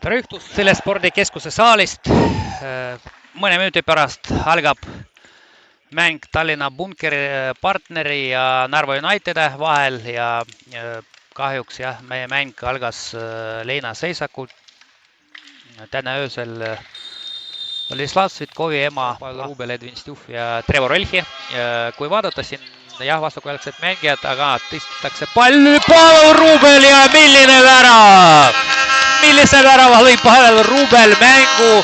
tere õhtust selle spordikeskuse saalist. Mõne minuti pärast algab mäng Tallinna Bunkeri partneri ja Narva Unitedi vahel ja kahjuks meie mäng algas leinaseisakult. Täna öösel Vladislav Svitkovi ema Pavel Rubel, Edvin Stuf ja Trevor Elhi. Kui vaadata siin vastukujälgsed mängijad, aga tõstetakse pall, Pavel Rubel ja milline värav! Millise värava lõi Pavel Rubel mängu,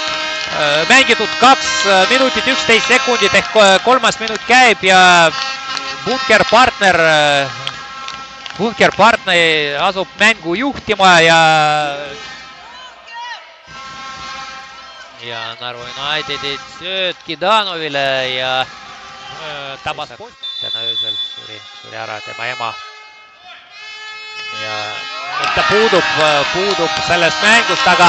mängitud 2 minutit 11 sekundit ehk 3. minut käib ja Bunker partner asub mängu juhtima ja Narva Unitedid sööd Kidanovile ja tabas täna öösel suri ära tema ema. Ja ta puudub sellest mängust, aga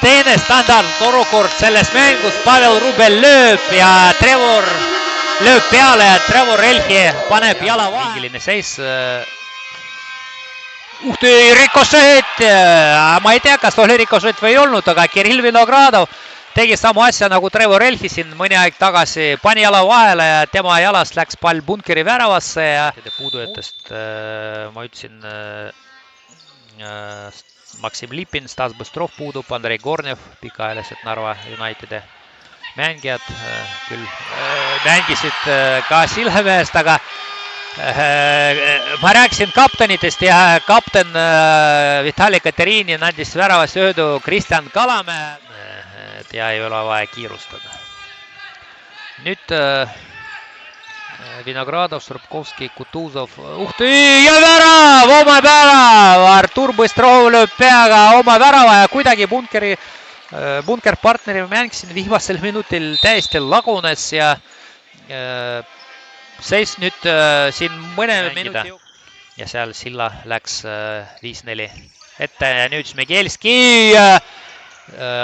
teine standardolukord selles mängus. Pavel Rubel lööb ja Trevor lööb peale ja Trevor Elhi paneb jala vahe. Mingiline seis. Rikošet! Ma ei tea, kas oli rikošet või ei olnud, aga Kirill Vinogradov tegi sama asja nagu Trevor Elhi siin mõni aeg tagasi. Pani jala vahele ja tema jalast läks pall Bunkeri väravasse ja puudujatest ma ütlesin Maksim Lipin, Stas Bystrov puudub, Andrei Gornev, pikaajalised Narva Unitedi mängijad küll mängisid ka Silhemäest, aga ma rääkisin kaptenitest ja kapten Vitali Katerinin andis väravas söödu Kristjan Kalamäe ja ei ole vaja kiirustada. Nüüd Vinogradov, Srubkovski, Kutuzov, ja värav, oma värav! Artur Bystrov lööb peaga oma värava ja kuidagi Bunker partneri mäng siin viimasel minutil täiesti lagunes ja seis nüüd siin mõne minuti ja seal Silla läks 5-4 ette ja nüüd Smegelski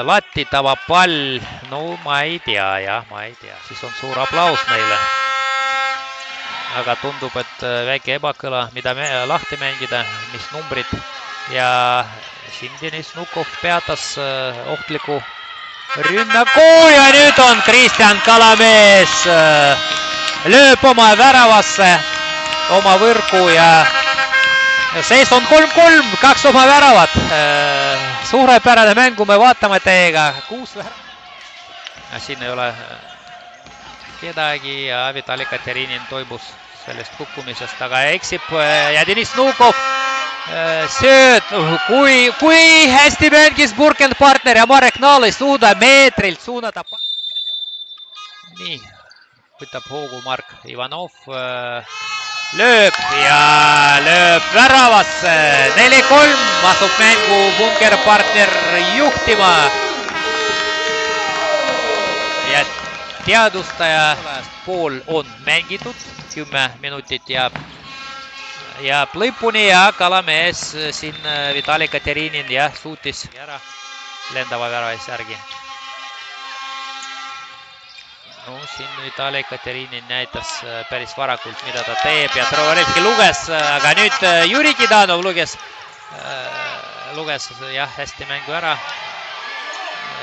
latti tabab pall, no ma ei tea, siis on suur aplaus neile. Aga tundub, et väike ebakõla, mida lahti mängida, mis numbrid ja siin Deniss Nukov peatas ohtliku rünnaku ja nüüd on Kristjan Kalamees lööb oma väravasse, oma võrgu ja seis on 3-3, 2 oma väravat. Suurepärane mängu me vaatame teiega, 6 väravat. Siin ei ole kedagi ja Vitali Katerinin toibus sellest kukkumisest, aga eksib ja Deniss Nukov sööd, kui hästi mängis Burken partner ja Marek Naal ei suuda meetrilt suunata. Nii, võtab hoogu Mark Ivanov, lööb ja lööb väravasse, 4-3 asub mängu Bunker partner juhtima. Ja teadustaja pool on mängitud, 10 minutit jääb lõpuni ja Kalamees siin Vitali Katerinin suutis ära lendava väravas järgi. No siin Vitali Katerinin näitas päris varakult, mida ta teeb ja Trevor Elhi luges, aga nüüd Juri Kidanov luges hästi mängu ära.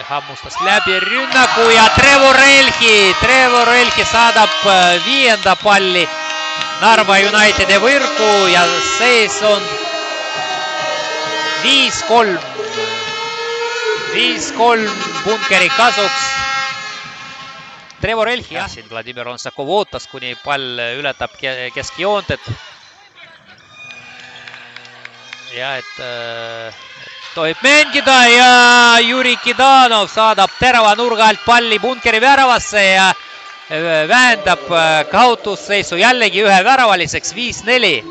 Hammustas läbi rünnaku ja Trevor Elhi saadab 5. palli Narva Unitedi võrgu ja seis on 5-3. 5-3 Bunkeri kasuks. Trevor Elhi, siin Vladimir Onsakov ootas, kuni pall ületab keskjoont, et tohib mängida ja Juri Kidanov saadab terava nurga alt palli Bunkeri väravasse ja vähendab kaotusseisu jällegi ühe väravaliseks 5-4.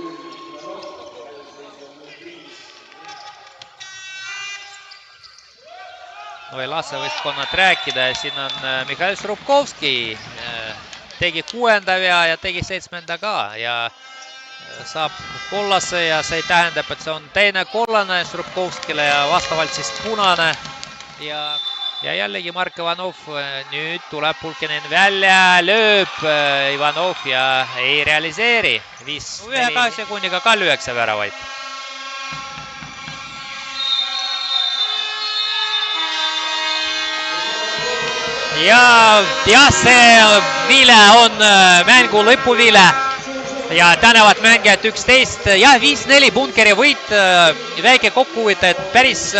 No ei lase võistkonnad rääkida ja siin on Mihhail Srubkovski, tegi 6. vea ja tegi 7. ka ja saab kollase ja see tähendab, et see on teine kollane Srubkovskile ja vastavalt siis punane ja jällegi Mark Ivanov, nüüd tuleb Pulkinen välja, lööb Ivanov ja ei realiseeri. 5-2 sekundiga ka lüüakse väravaid. ja see viile on mängu lõpuviile ja tänavad mängijad 11 ja 5-4 Bunkeri võit, väike kokkuvõte, et päris